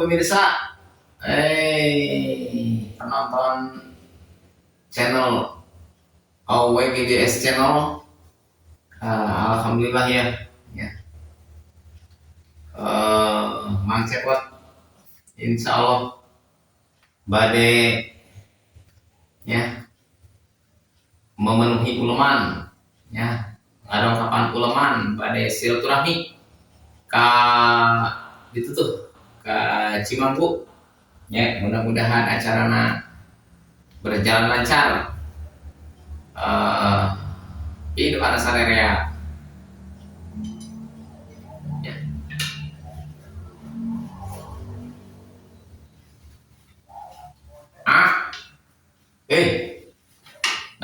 pemirsa, penonton channel WGJS channel, alhamdulillah ya, ya. Mang Cepot, insya Allah badai ya memenuhi uleman ya, ngadong kapan uleman badai silaturahmi ka itu tuh ke Cimanggu ya, mudah-mudahan acarana berjalan lancar di depan sarerea ya.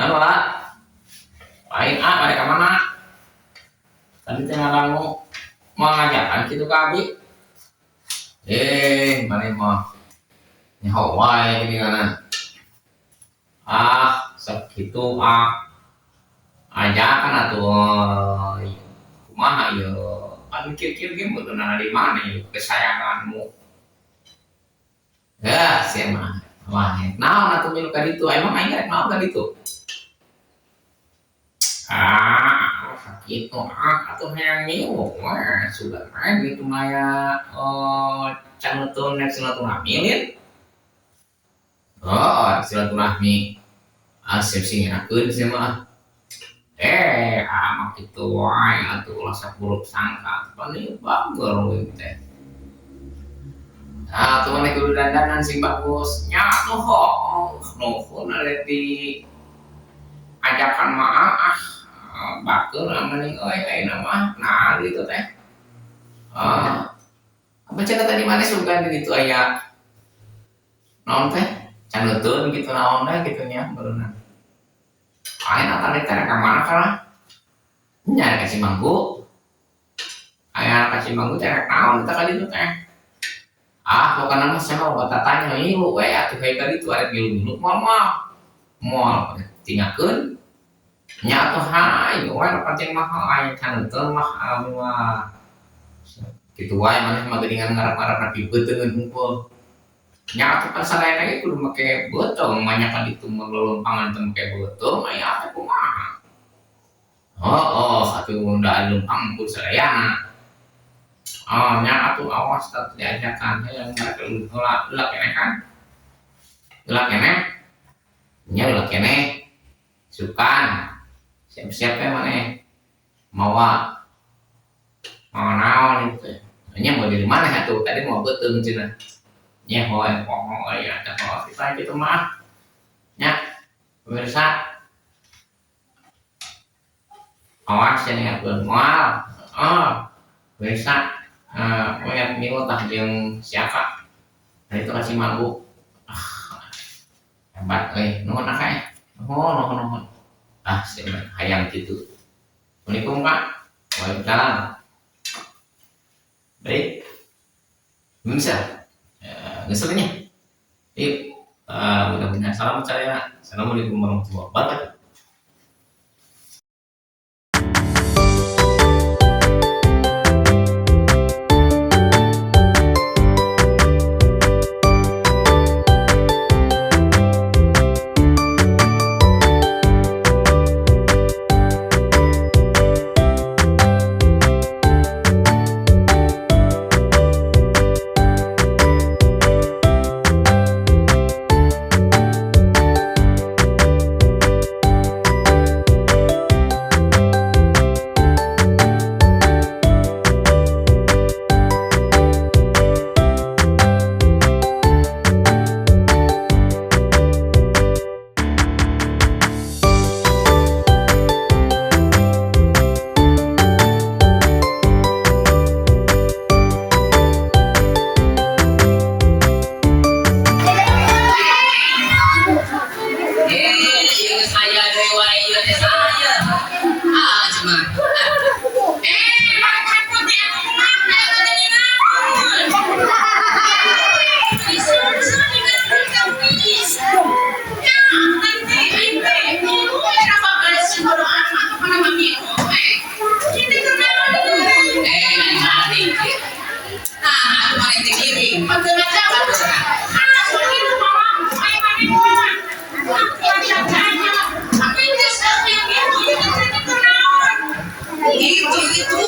Nama lah lain mereka mana tadi tengah mau mengajarkan gitu kabi mana mau nyaho wae gini kanan segitu aja kan atuh kumaha ya kan mikir-mikir game bener di mana ya kesayanganmu ya sih mah wah naon atuh milu ka ditu emang aing rek naon ka ditu gitu atuh hayang ngilu sudah main gitu maya canutun nek silaturahmi lin silaturahmi asep singinakeun sia mah amak kitu wae atuh ulah sapuluh sangka paling bager we teh tuh nek kudu dandanan sing bagus nya nuhun ade di ajakan maaf bakel amani ayeuna mah nah gitu teh apa cenah tadi mana sugan gitu aya naon teh caneutun gitu naon teh kitu nya beunang ayeuna tadi teh ka mana kana nya ka Cimanggu aya ka Cimanggu teh rek naon teh ka ditu teh pokokna mah sama buat tanya ieu we atuh hayu ka ditu arek milu-milu moal tinggalkeun nya atuh hayu we nu penting mah aya caneutun mah mah kitu wae maneh mah geuningan ngarep-ngarep pipeuteun hungkul nya atuh kan sadayana ge kudu make beuteung manyakan ditu mah lolompangan teu make beuteung aya atuh kumaha atuh da lempang pun sadayana nya atuh awas teu diajakan yang mereka heula kene kan heula kene nya heula kene sukan siap-siap teh maneh mawa naon itu nya mau dari mana atuh tadi mau beuteung cenah nya hoy ya teh kita kitu mah nya pemirsa awas cenah ngakeun moal pemirsa lihat milu tah jeung siapa nah itu kasih Cimanggu hebat nuhun akae nuhun sebenarnya hayang gitu. Assalamualaikum Kak. Waalaikumsalam. Baik. Bisa. Ngeselnya. Mudah-mudahan salam saya. Assalamualaikum warahmatullahi wabarakatuh. gitu.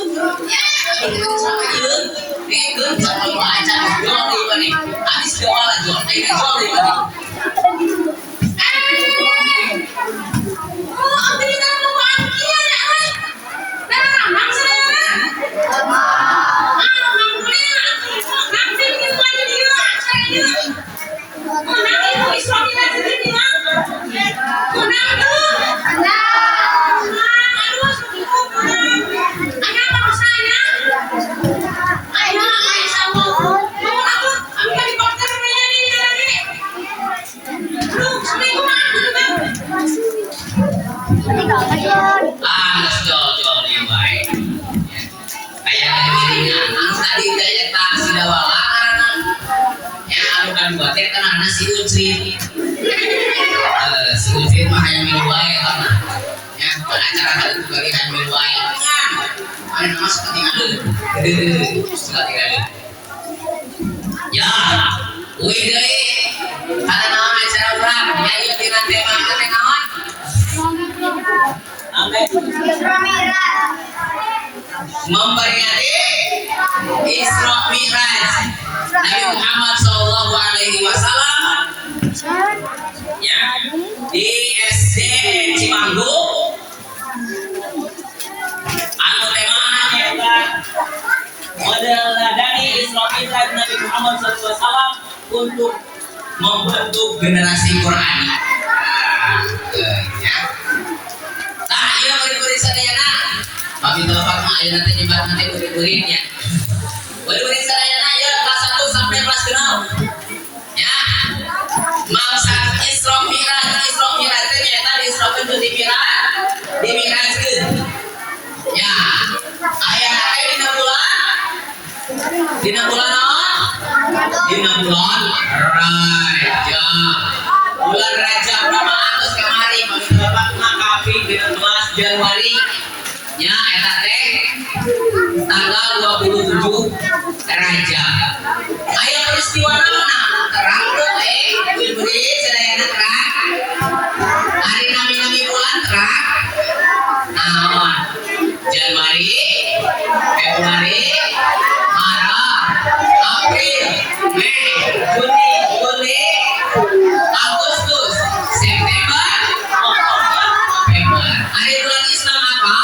Sama aja. Itu sama baca jual di mana? Habis jual jual, ini jual di mana? Si Ucrit mah yang meluai karena ya acara kali itu bagi yang meluai ada nama seperti ada seperti ada ya wih deh ada nama acara orang ya iya dengan tema apa kawan memperingati Isra Mi'raj Nabi Muhammad Sallallahu Alaihi Wasallam ya di SD Cimanggu anu temanya model dari Isra Mi'raj Nabi Muhammad Sallallahu Alaihi Wasallam untuk membentuk generasi Quran. Ya. Nah, iya murid-murid sadayana. Bagi telepon mah ayeuna teh nyebat nanti murid-muridnya. Murid-murid sadayana ya kelas 1 sampai kelas 6. Ya. Maksud Isra Mi'raj teh nyata di Isra di Mi'rajkeun. Ya. Aya dina bulan. Dina bulan naon? Dina bulan Rajab. Bulan Rajab nama atus kamari bagi Bapak mah kapi 11 Januari. Ya eta teh tanggal 27 Rajab. Aya peristiwa naon? Terang teh beri sadayana terang. Hari nami-nami bulan terang. Naon? Januari, Februari, Maret, April, Mei, Juni, Juli, Agustus, September, November. Hari bulan Islam apa?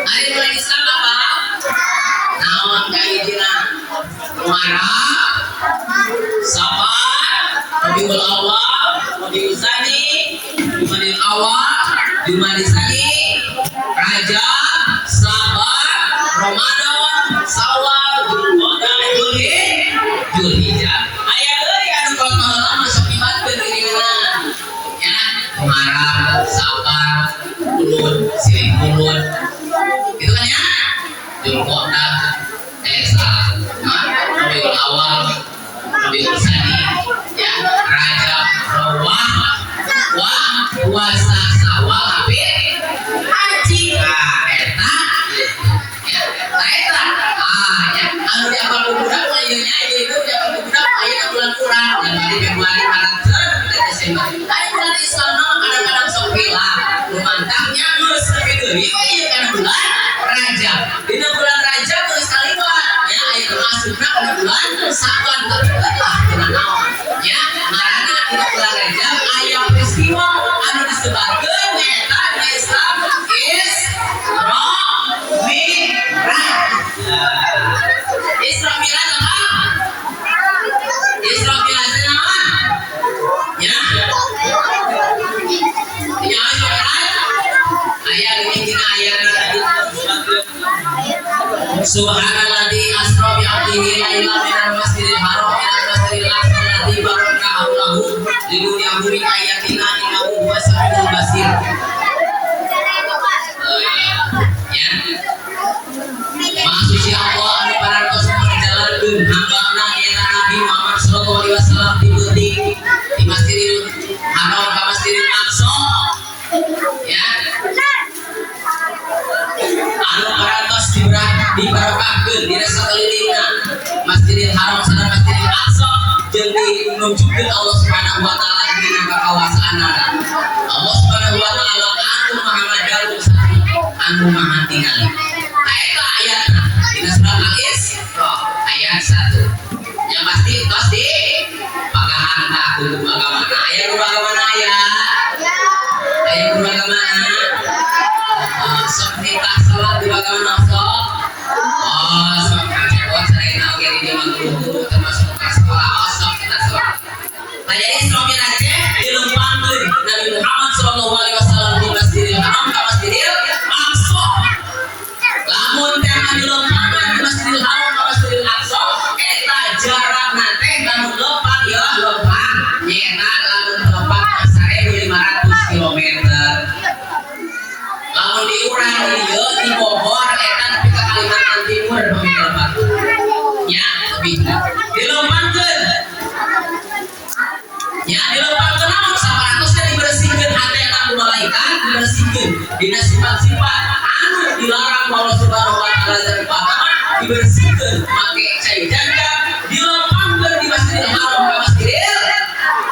Hari bulan Islam apa? Naon kahijina? Muharram, Safar, Rabiul Awwal, Rabiul Tsani, Jumadil Awwal, Jumadil Tsani, Rajab, Sabar, Ramadan, Syawal, Dzulqa'dah, Dzulhijjah. Aya euy anu kolot masuk iman beuringan. Ya, Muharram, Sabar, Ulun, Silih Ulun. Gitu kan ya? Dzulqa'dah, Rabiul Awwal, Rabiul Tsani, ya, Rajab, puasa Syawal, haji. Eta ya, eta ya, anu diapal budak mah ieu nya itu diapal budak aya bulan Quran Januari, Februari, Maret, Desember. Aya bulan Islam kadang-kadang sok pilah, lumantangnya geus lebih deui ieu kana bulan Rajab. Dina bulan Rajab geus kaliwat ya aya termasukna kana bulan Saban tah dina naon ya ngaranna dina bulan Rajab aya peristiwa anu disebarkeun nyaeta di Islam Isra Mi'raj. Isra Mi'raj apa? Isra Mi'raj naon? Ya. Ya Isra Mi'raj. Aya dina ayatna tadi Subhanalladzi asra bi 'abdihi lailan minal masjidil haram ilal masjidil aqsa alladzi barakna hawlahu linuriyahu min ayatina innahu huwas samiul basir. Ya. Maksud si Allah anu parantos menjalankeun hambana nyaeta Nabi Muhammad sallallahu alaihi wasallam di Masjidil Haram ka Masjidil Aqsa. Ya. Anu parantos dibarakahkeun dina sakelilingna Masjidil Haram sareng Masjidil Aqsa jeung dinunjukkeun Allah Subhanahu wa taala dina kakawasaanna. Allah Subhanahu wa taala anu maha ngajaluk anu maha tingali. Eta ayatna dina surat Al-Isra ayat 1. Yang pasti pagahan kudu bagaimana aya nu bagaimana aya nu bagaimana sok nikah salat di bagaimana sok sok kacebot sareng oge di zaman guru termasuk sekolah sok kita salat. Jadi Islamnya aja dilempangkeun Nabi Muhammad sallallahu alaihi wasallam di Masjidil Haram ka Masjidil Aqsa. Lamun teh dilempangkeun di Masjidil Haram ka Masjidil Aqsa eta jarakna teh lamun lempang ya lempang nyeuna lamun lempang 1500 km. Lamun diurang ieu di Bogor eta nepi ka Kalimantan Timur pamilih nya lebih dilempangkeun. Ya dilempangkeun naon saparantos teh dibersihkeun hate ku malaikat dibersihkeun dina sifat-sifat anu dilarang Allah Subhanahu wa taala dari agama dibersihkeun make cai janda dilempangkeun di Masjidil Haram ka Masjidil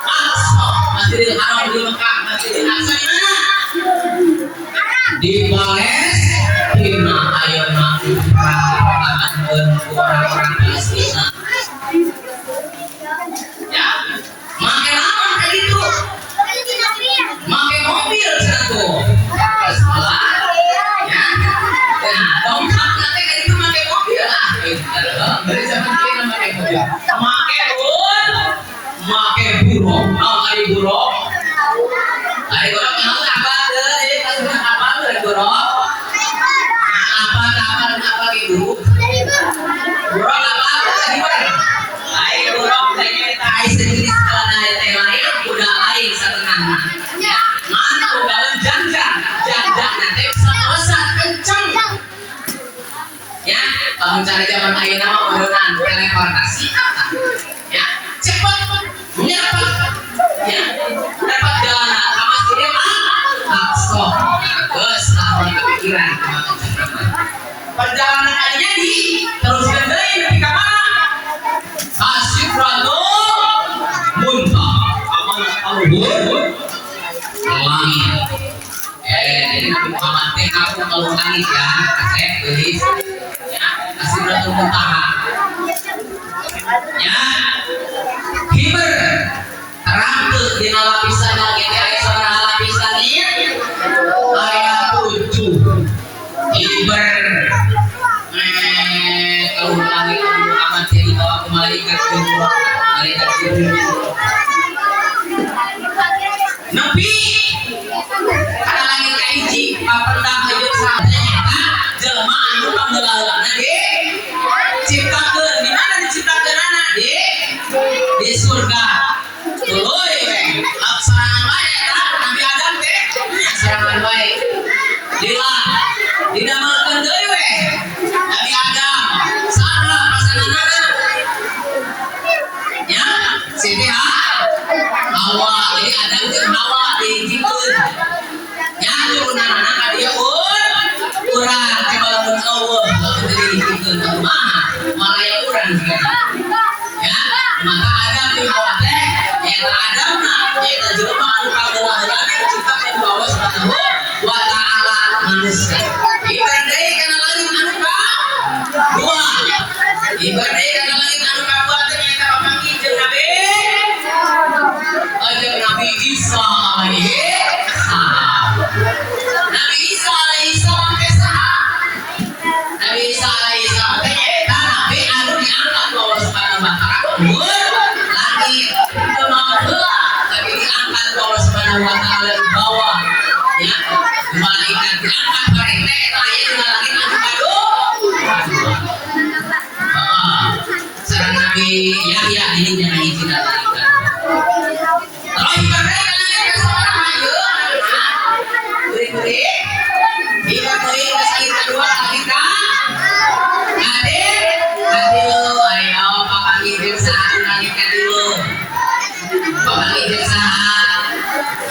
Aqsa. Masjidil Haram di Mekah, Masjidil Aqsa di mana? Di Palestina. Ayeuna diperagakeun orang-orang Palestina. Ya, make naon kayak gitu? Make mobil satu. Salah. Ya. Nah, dompet nanti kayak gitu make mobil lah. Dari zaman kita make mobil. Make buruk. Ari buruk. Ari buruk mau apa deh? Kasih apa deh buruk? Apa gitu? Buruk apa? Gimana? Ai buruk ternyata ai sedikit setelah teh lain udah ai setengah. Ya, mana udah janjang nanti pesat kencang. Ya, kalau cara zaman ayeuna mah modelan teleportasi. Ya, cepat nyepat. Ya, dapat jalan ka Masjidil Aqsa. Geus lamun kepikiran perjalanan adinya di teruskeun deui nepi ka mana? Sidratul Muntaha. Amanah langit. Jadi Nabi Muhammad teh kamu kalau langit ya, kasih gelis. Ya, Sidratul Muntaha. Ya, hiber terangkeun dina lapisan langit aya sabaraha lapisan ieu? Aya 7. Hiber kalau langit aman jadi bawa ke malaikat Jibril nepi kana langit ka hiji papendak hidup sahatnya jelema anu panggeulaheulana ge ciptakeun di mana diciptakeunana di surga tuluy we sarangan bae eta Nabi Adam teh sarangan bae lila didamelkeun deui we Nabi Adam sareng pasanganna ya Siti Hawa. Jadi Adam jeung Hawa dihijikeun ya turunanna ka dieu urang coba lamun Allah lamun dihijikeun kumaha malaya urang juga ya maka Adam jeung Hawa teh eta Adamna eta jelema anu kageulaheulana diciptakeun ku Allah Subhanahu wa taala manusia. Ibarat deui kana langit anu ka-2. Ibarat deui kana langit anu ka-2 teh eta papanggih jeung Nabi Isa alaihi salam. Nabi Isa alaihi salam teh saha? Nabi Isa alaihi salam teh eta nabi anu diangkat ku Allah Subhanahu wa taala langit teu heula tapi diangkat ku Allah Subhanahu wa taala di bawah ya malaikat diangkat bareng teh eta aya dina langit anu ka-2. Sareng Nabi Yahya ini jangan hiji malaikat. Terus ibaratnya kalian keseorang ayo beri-beri ibaratnya kesahir kedua kita adil ayo papanggih jeung saha langit kadieu papanggih jeung saha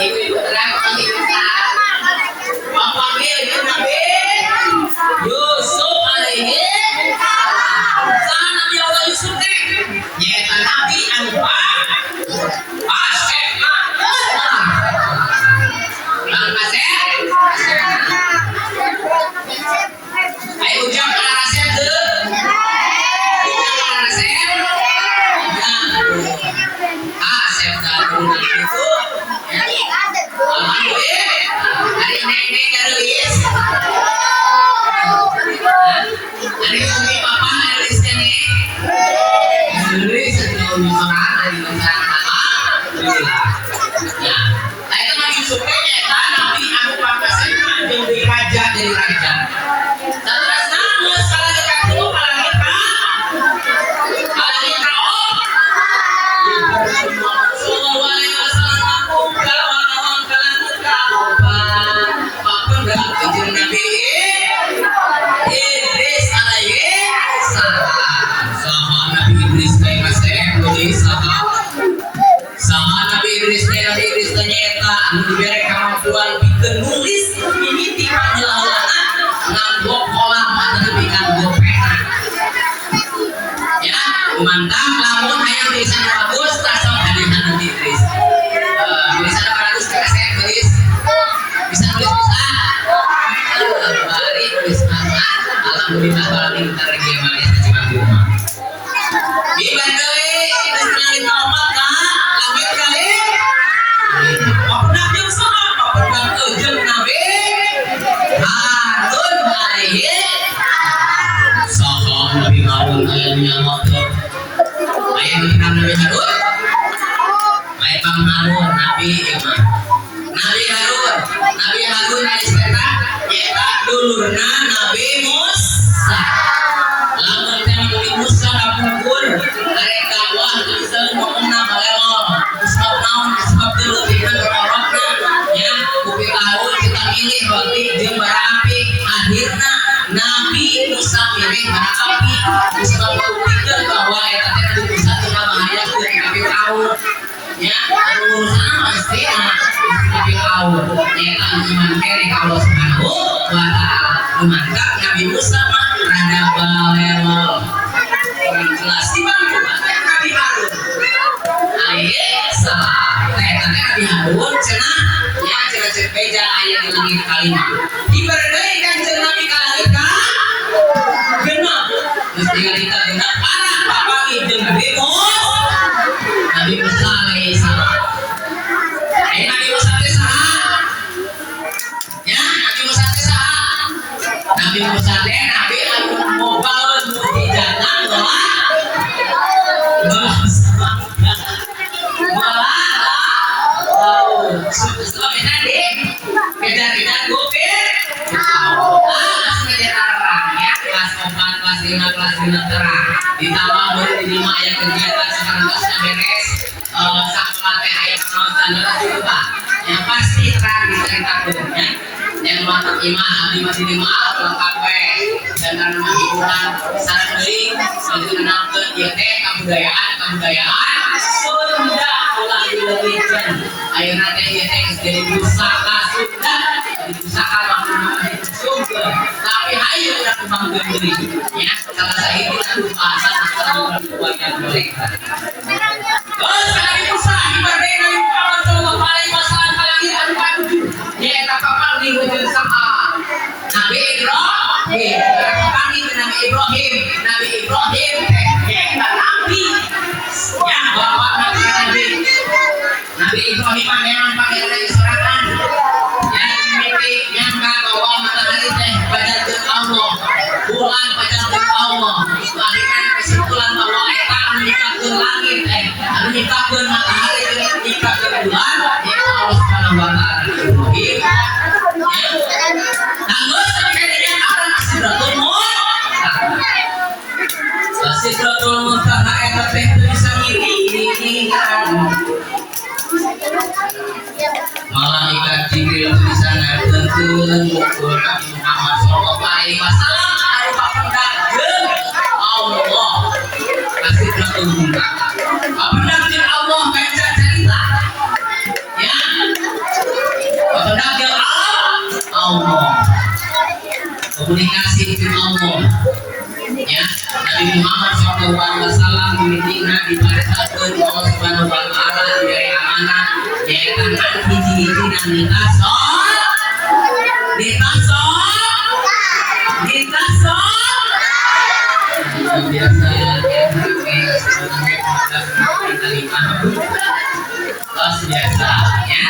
ibu-ibu terang papanggih jeung saha papanggih jeung Nabi Yusuf alaihi salam. Saha Nabi Allah Yusuf teh nyaeta nabi anu Hari umi papa nulis nih. Nulis sebelum orang dari rencana apa? Nah, saya itu lagi suka nyata nabi aku papasan jadi raja dari raja. Terus nama salah dekat itu malah kita oh. Sallallahu alaihi wasallam kawan-kawan kalian kawan. Apa dah kejadian nabi Idris alaihi salam. Sama Nabi Idris kayak masih boleh sama Nabi Idris ternyata anu diberi kemampuan bikin nulis mimiti panjelalan nganggo kolam atau bikin pena. Ya, mantap lamun hayang tulisan bagus tak sama hadiah Nabi Idris. Tulisan bagus kayak saya tulis bisa nulis bisa. Bari tulis nama alhamdulillah balik ntar lagi yang manis cuma di rumah. Iban kali kita senang omat langit kali. Pernah yang sama pernah ujung nabi. Harun alaihi. Saham Nabi Harun ayatnya motor. Ayat Nabi Harun. Ayat Bang Harun Nabi Iman. Nabi Harun alaihissalam yaitu dulurna Nabi Musa. Lamun teh Nabi Musa kapungkur arek dakwah bisa ngomongna balelong. Sebab naon sebab dulu kita berorokna ya kuping tahun kita milih roti jeung bara api akhirna Nabi Musa milih bara api sebab kupikeun bahwa eta teh Nabi Musa teu ngabahayakeun kaping tahun ya urusan pasti tapi kau nyata iman kere Allah Subhanahu wa taala mantap Nabi Musa mah rada balelo orang jelas di mana Nabi Harun salam Nabi Harun cenah ya cenah cek beja aya di langit kalimah diberdei kanjeng Nabi kalangika genep geus digalita genep parah papami jeung Nabi Musa alaihissalam. Nabi Musa teh saha? Ya, Nabi Musa teh saha? Nabi Musa teh nabi anu mobaeun mukjizatna sebab eta deh kejar-kejar gopir. Kelas 4, kelas 5, kelas 6 terang. Ditambah baru di 5 aya kegiatan sekarang geus beres. Sakola teh aya penonton juga. Yang pasti terang diceritakeun ya. Yang mantap imah abdi masih di maaf lengkap we. Dan karena hiburan sareng deui sebagai menangkeun ieu teh kebudayaan Sunda ulah dileuwihkeun. Ayeuna teh ieu teh geus jadi pusaka Sunda. Jadi pusaka makna sumber. Tapi hayu udah kembangkeun deui ya. Salah sahiji anu bahasa antara keluarga mereka. Nabi Musa ibadai Nabi Muhammad sallallahu alaihi wasallam kalangit anu kaduju nyaeta papanggih jeung saha Nabi Ibrahim papanggih Nabi Ibrahim nyaeta nabi ya bapak Nabi Ibrahim memang panggil sorangan ya mimpi nyangka bahwa matahari teh pajanteun Allah bulan pajanteun Allah akhirnya kesimpulan bahwa eta anu nyiptakeun langit anu nyiptakeun matahari jeung nyiptakeun bulan ya Allah Subhanahu wa taala Ibrahim tanggus kejadian arah Sidratul Muntaha eta teh bisa ngiringan malaikat Jibril bisa ngaturkeun ukur Nabi Muhammad sallallahu alaihi wasallam anu papendakeun Allah ka Sidratul Muntaha. Papendakeun Allah kaca cerita. Ya. Papendakeun Allah. Komunikasi dengan Allah. Ya, Nabi Muhammad sallallahu alaihi wasallam mimitina diparentakeun Allah Subhanahu wa taala dari amanah nyaeta hiji-hiji dan biasa biasa ya.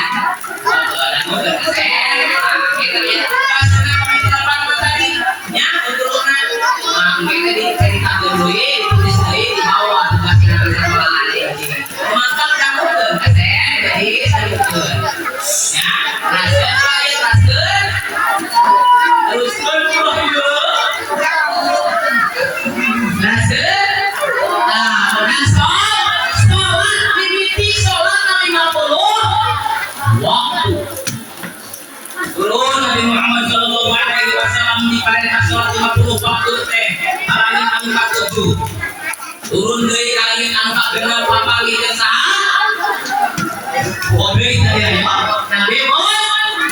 Namun kita lihat tadi ya untuk Mangke tadi takon deui, ditulis deui di bawah tugasna sekolah ini. Mantap kamukeun kasep jadi salukeun. Ya, raskeun. Teruskeun kumaha ieu? Raskeun. Nah, menang sholat mimiti sholat 50 waktu. Turun Nabi Muhammad sallallahu alaihi wasallam di pada sholat 50 waktu teh. Arane angka 7. Turun deui kalian angka genep papali teh saha? Obe tadi aya Nabi Muhammad.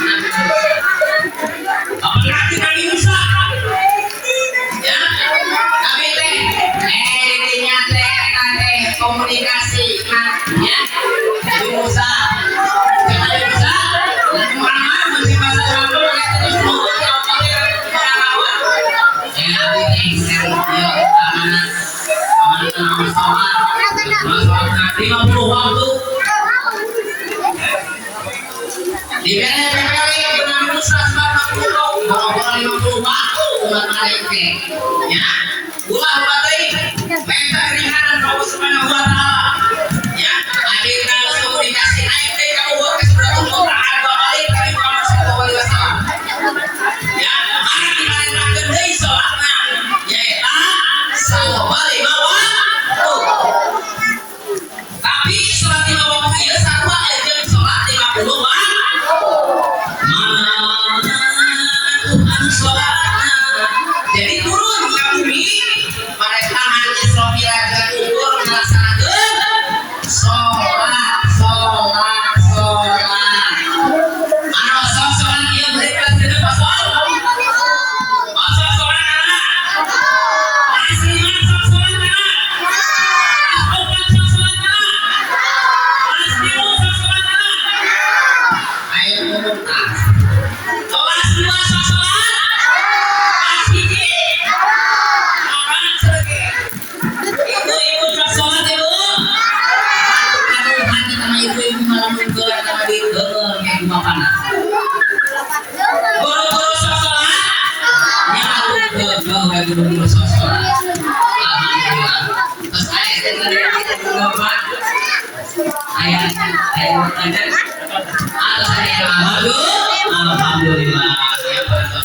Apalagi Nabi Musa. Ya. Nabi teh didinya teh komunikasi ya. Nabi Musa. Nabi Musa. Muhammad masih bahasa Arab terus mau apa ya? Nabi teh amanat sholat 50 waktu di PPL dengan Musa 40 waktu umat mereka ya ulah batai minta keringanan Allah Subhanahu wa taala ya adina komunikasi naik deh kamu buat kesempatan Quran balik kali Muhammad sallallahu alaihi wasallam ya hari dimanfaatkan deui salatna nyaeta salawat 5 waktu tapi salat 5 waktu ieu sarua jeung salat 50 waktu jadi turun ke bumi pada tangan Isra Mi'raj dan ukur melaksanakan sholat mana sholat dia berikan tidak pasal pasal sholat anak asli mana sholat anak sholat anak asli sholat anak ayo ngomong tak kelas 2 sholat ibu-ibu sholat ibu aduh hati sama ibu-ibu malam minggu sama di kayak gimana guru-guru sholat yang aku kayak guru-guru sholat alhamdulillah terus ayat yang kita berdoa ayat atas ayat alhamdulillah ya pada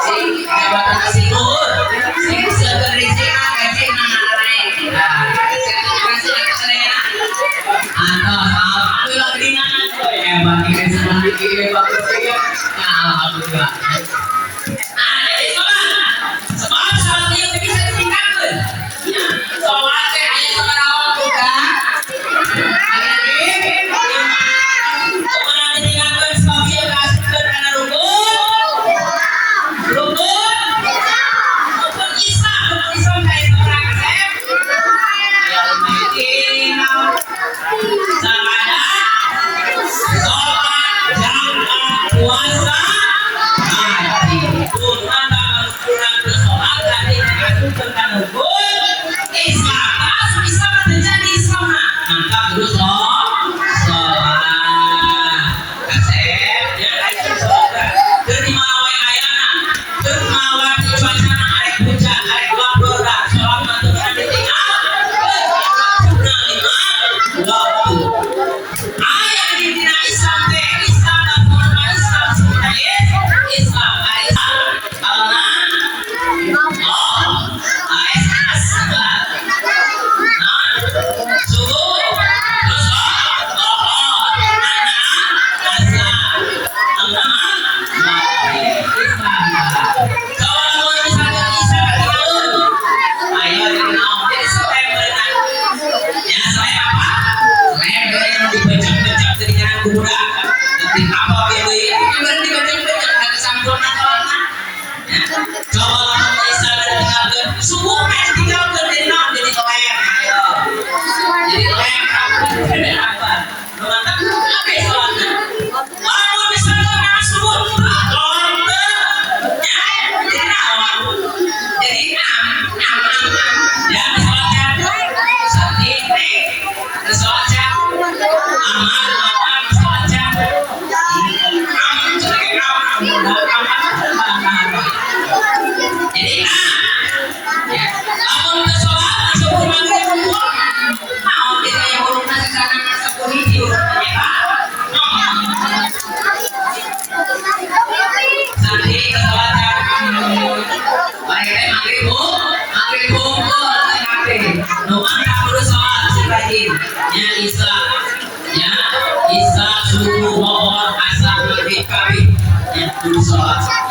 sing jabatan kasihur sing segeri sing kasih naik nah kasih saya alhamdulillah keringanan hebat ini sama dikit bagus ya alhamdulillah jadi sholat sholat yang bisa ditinggalkan sholat teh hanya seberapa juga ada di kemudian ditinggalkan sebagai kasih karena rukun Islam kayak seorang kasep ya umitin sahadat sholat jamaah puasa haji Tuhan Al-Quran bersolat tadi dikasihkan rukun Islam masuk Islam menjadi Islam maka terus sholat kasep ya kasih sholat dari mana wae ayana terus mawar cuaca arek hujan arek labur dah sholat mantunan ditinggal waktu ayat di dina Islam teh Islam dan norma Islam sebenarnya Islam Allah ASS subuh terus subuh tinggalkan dari nak jadi toer ayo jadi toer apa mantap apa sholatnya kalau misalnya nggak subuh jadi awal jadi ya sholatnya sedih sholatnya aman sholatnya sebagai kawan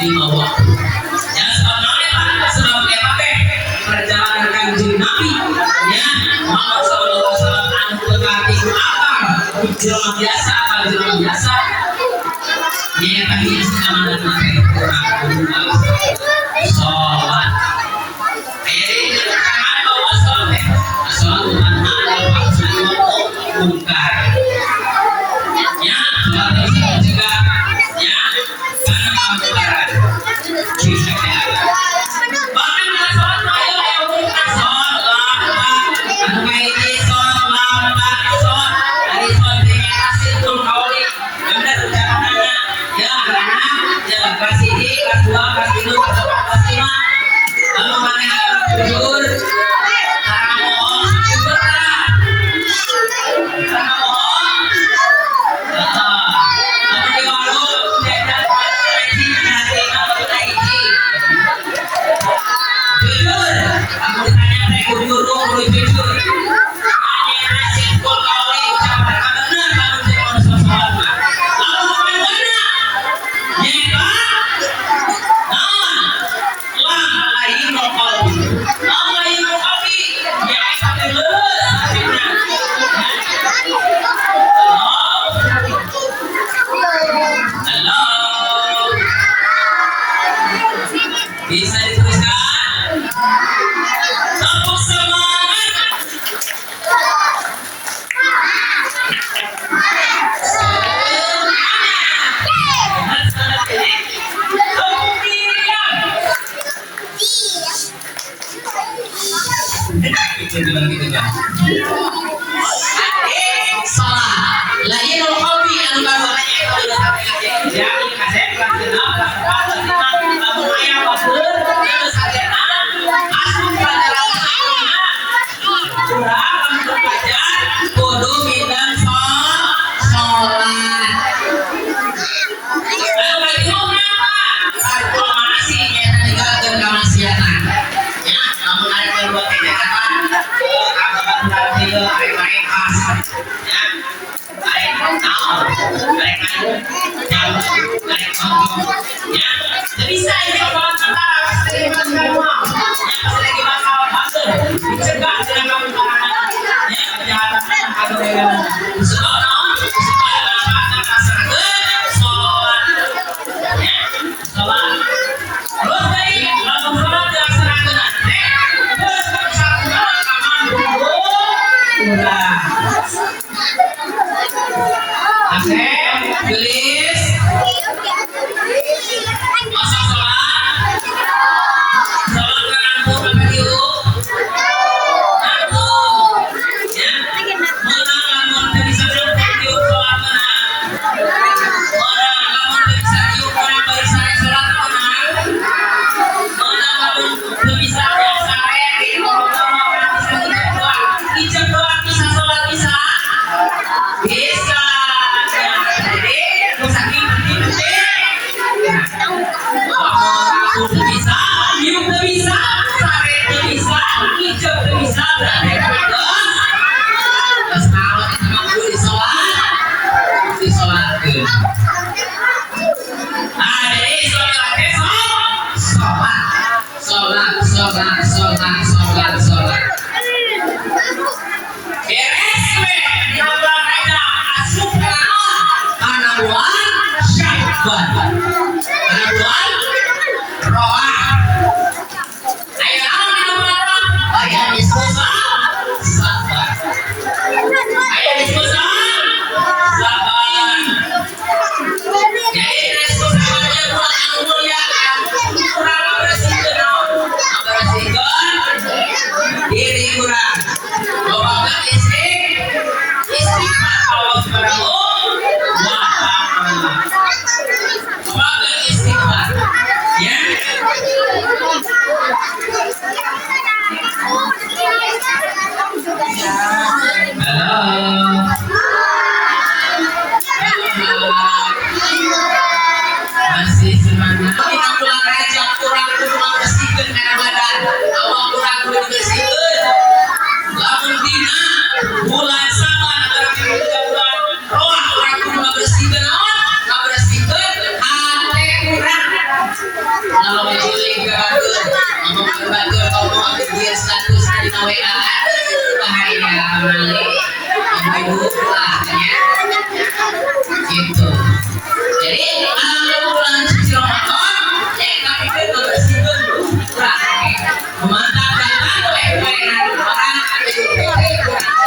dibawa. Ya sebabnya Pak, sebabnya apa? Perjalanan Kanjeng Nabi ya Muhammad sallallahu alaihi wasallam anu berarti apa? Jelema biasa apa jelema biasa? Ya tadi sama dengan kurang sholat. Jadi kan bawa sholat. Sholat bukan ada maksudnya mungkar. Ya, sholat juga ya karena pemungkaran. Bisa ya. Bahkan sholat ayo yang mungkar sholat. Anu kayak sholat, sholat. Dari sholat dengan hasil pun kauli. Benar ucapannya. Ya, karena ya kelas ini, kelas 2, kelas 3, kelas 4, kelas 5. Lalu mana yang jujur? Karena mohon jujur lah. Karena mohon. Lalu di warung tidak ngaji nanti kalau ngaji. Jujur. Aku ditanya saya guru jujur. Hanya nasib pun kau ini ucapan benar kamu jangan sesuatu. Lalu mana? Bisa dituliskan? Tepuk semangat. Salah. Lain hobi anu kabarnya ya kasih kelas 6 kelas 4 kelas 5 kamu ayah pasir yang sadena asup pelajaran curang kamu belajar kudu minang sholat. Ayo bagi apa? Masih ya meninggalkan kemaksiatan. Ya, kamu ada berbuat kejahatan. Kamu berarti ayo khas. Ya. Jadi saya kalau antara sering menerima yang lagi masalah masuk dicegah dengan kemungkaran ya kejahatan atau dengan supaya bapak masyarakat sholat ya sholat terus dari langsung sholat dilaksanakan terus bersama kaman dulu udah Asep, tulis masak sholat sholat kan antum apa yuk antum ya menang lamun bisa berhenti yuk sholat menang lamun bisa yuk orang bisa sholat menang lamun bisa biasa di orang bisa ijab doang bisa sholat bisa udah bisa, yuk udah bisa, sare udah bisa, hijau udah bisa, berarti terus kalau kita mau disolatkan. Nah jadi sholat. Beres yang bilang aja asup karena bulan Syawal, karena bulan Roah. Ayo ayo diskusi sabar. Ayo diskusi sabar. Jadi diskusi aja buat yang mulia kurang bersihkan diri kurang. Bawa istighfar Allah Subhanahu wa ta'ala. Bawa istighfar ya. Masih semangat. Kita pulang Rajab kurang bersihkan karena badan. Awak kurang bersihkan. Lamun dina bulan Saban bulan Roah orang bersihkan hati kurang. Kalau menculik ke batur, ngomong ke batur, ngomong ke dia status di WA, bahaya kembali, ibu-ibu lah ya, gitu. Jadi kalau bulan suci Ramadan, tapi itu bersihkan kurang, memantapkan orang ada juga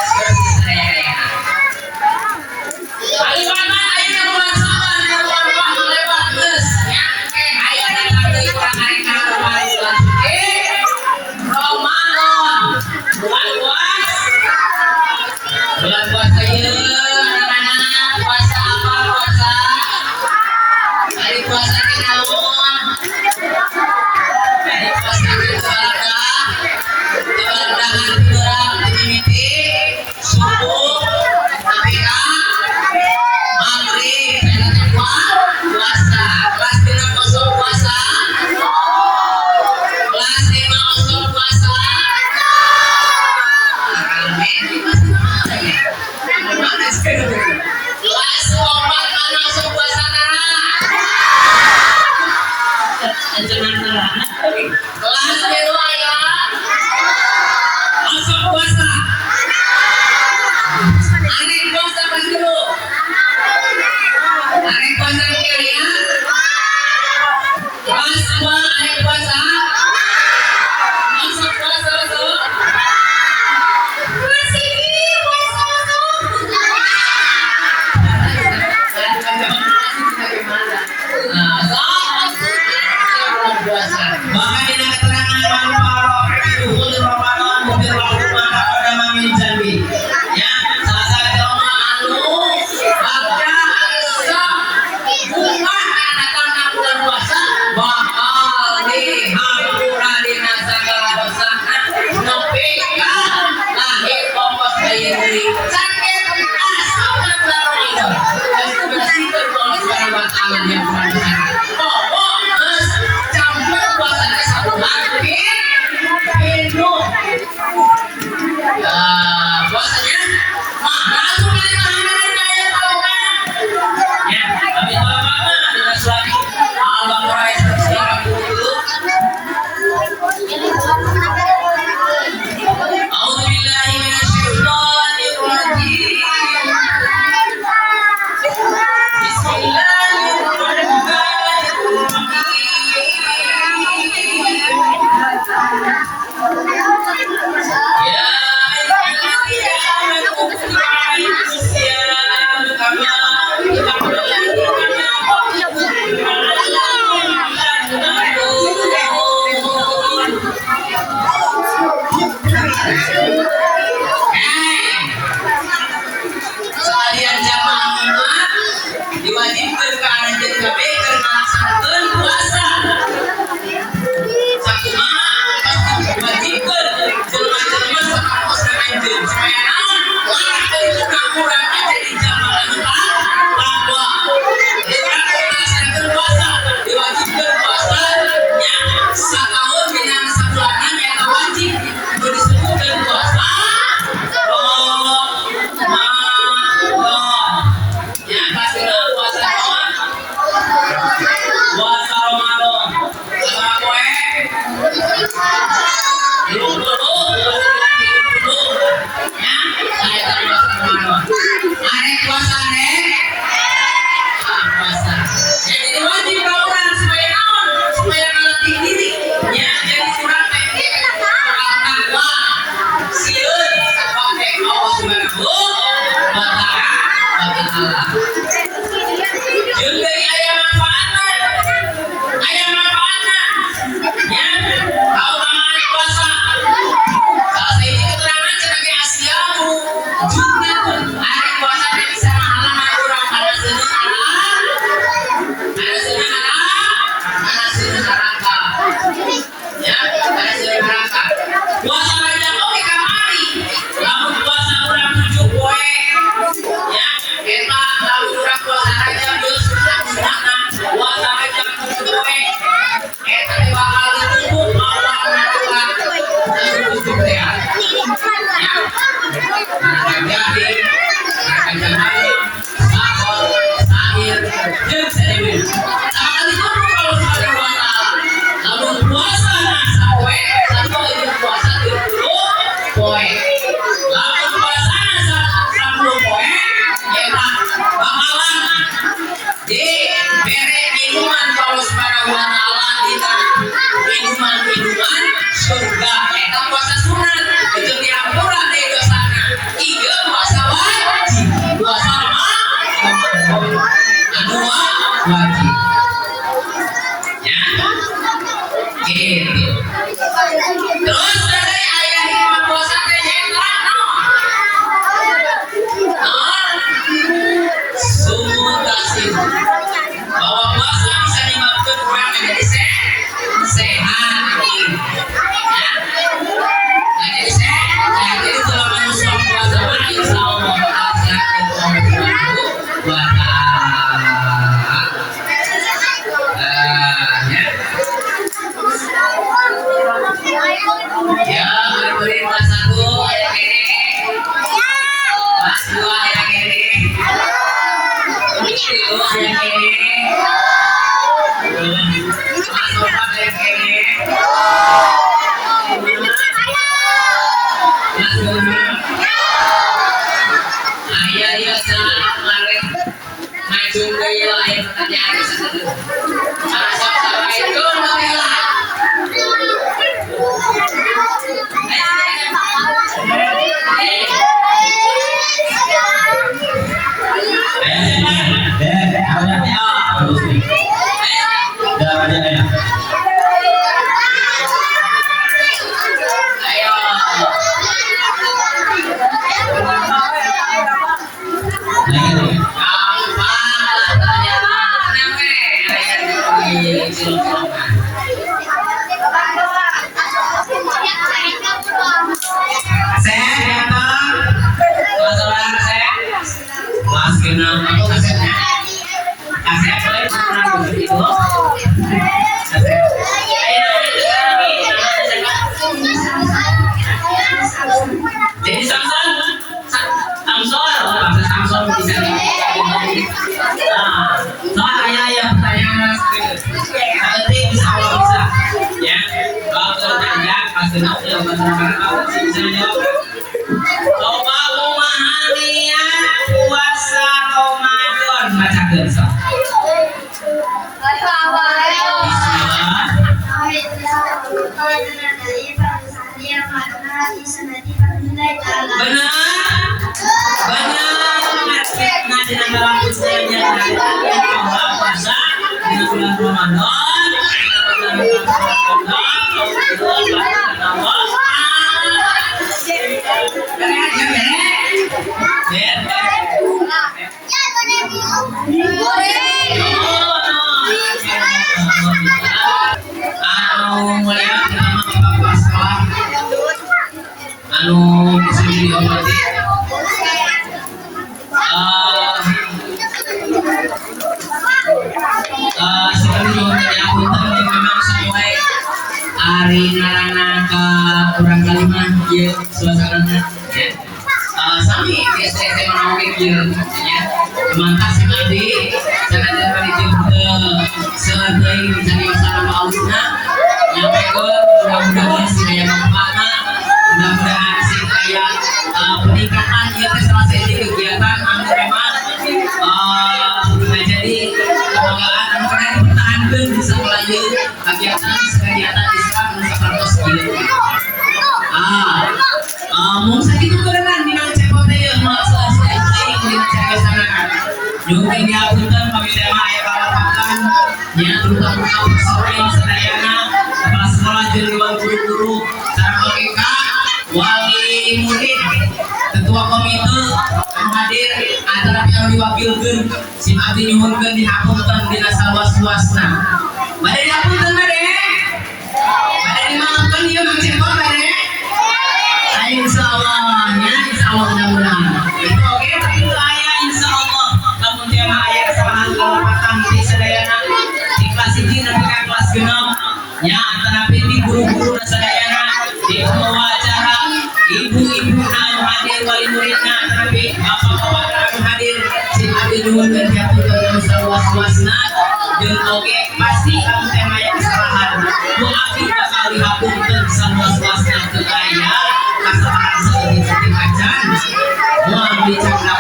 seperti saya. Paling mana ayo bulan Saban, bulan lewat terus, ya, ayo datang dari orang hari kalau bulan suci Ramadan, bulan puasa ya, anak-anak puasa apa puasa? Hari puasa kenaon, hari puasa kenaon, keberkahan kurang dimimiti, subuh, ketika maghrib, puasa, kelas 3 kosong puasa, kelas 5 kosong puasa, kelas 4 langsung puasa tara. Kelas kedua ya langsung puasa. Hari puasa pas dulu. Hari puasa ya. Kelas 2 hari puasa. Langsung puasa langsung. Masih puasa maka dengan keterangan Al-Farah Tuhul Ramadan mobil waktu mata pada mamin jambi ya salah satu anu baca isa bunga datang bulan puasa bakal dihampura dina sagala dosa nepi ka lahir pokok bayi diri sakit asal bulan Ramadan dan bersihkan Allah Subhanahu wa taala yang bersih puasanya mahal tuh dari mana ya tahu kan ya tapi apa dengan suami abang Rais siapa dulu A'udzubillahi minasyaitonir rajim sekalian jamaah diwajibkan ke anak jadi KB karena melaksanakan puasa sakumaha pasti diwajibkan jelma-jelma sama puasa anjir supaya naon larang dari kurang aja di jamaah bahwa orang yang melaksanakan puasa diwajibkan puasa ya setahun dengan sebulanan yang wajib disebutkan puasa ya pasti puasa puasa Ramadan puasa kowe dulu ya saya puasa Ramadan arek puasa arek puasa jadi wajib orang supaya naon supaya melatih diri ya jadi surat takwa sieun pakai Allah Subhanahu wa taala jeung deui aya manfaatna ya tahu aman puasa wajib. Ya, gitu. Terus dari ayah hikmah puasa teh nyetra sumur kasih bahwa puasa bisa menyebabkan orang menjadi sehat. Ya, jadi sehat. Jadi kalau manusia puasa insya Allah ya beri kelas 1 ayat kiri, kelas 2 ayat kiri, kelas 3 ayat kiri, kelas 4 ayat kiri, kelas 6 ayat ya kemarin ngajung gaya ayat pertanyaan satu. Assalamualaikum warahmatullahi jadi Samson bisa soal ayah pertanyaan nanti bisa Allah bisa ya kalau tertanya pasti nanti yang bisa jawab. Coba memahami puasa Ramadan baca kerja. Benar ngaji dalam usianya puasa di bulan Ramadan anu bisa dihormati sekali dihormati aku memang sesuai hari narana ke kurang kalimah ya suasananya ya sami biasa menawi ya mantap si Adi jangan dari jemput sedih mencari masalah mausna nyampe mudah-mudahan si daya manfaatna mudah-mudahan si daya peningkatan ya selesai di kegiatan anu memang jadi kebanggaan karena dipertahankan bisa melanjut kegiatan Islam nusa partos gitu mau sakitu berenang di nang cepot ya masalah saya di cek sana juga diapunten pamidama aya balapakan nya terutama persoalan sedayana kepala sekolah jeung guru-guru sareng OGK wali murid ketua komite anu hadir antara yang diwakilkeun sim abdi nyuhunkeun dihapunten dina saluas-luasna bade dihapunten bade dimaafkeun ieu Mang Cepot bade insyaallah ya insyaallah mudah-mudahan itu oke tapi itu aya insyaallah lamun dia mah aya kesalahan kelopatan di sadayana di kelas 1 nepi ka kelas 6 nya antara di guru-guru dan sadayana di pembawa acara ibu-ibu anu hadir wali muridna tapi bapak-bapak anu hadir si abdi nuhun dan dihapunten saluas-luasna jeung oge pasti kamu teh aya kesalahan nu abdi bakal dihapunten saluas-luasna teu aya kesalahan seperti acan mau bicara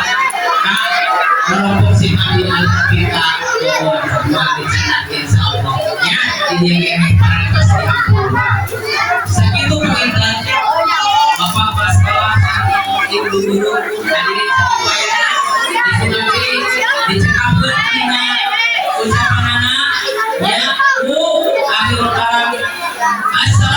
kelompok si abdi kita mari insyaallah ya ini yang para pasti segitu perintah bapak kepala sekolah ibu guru hadirin semuanya di sini dicekakeun dina Asa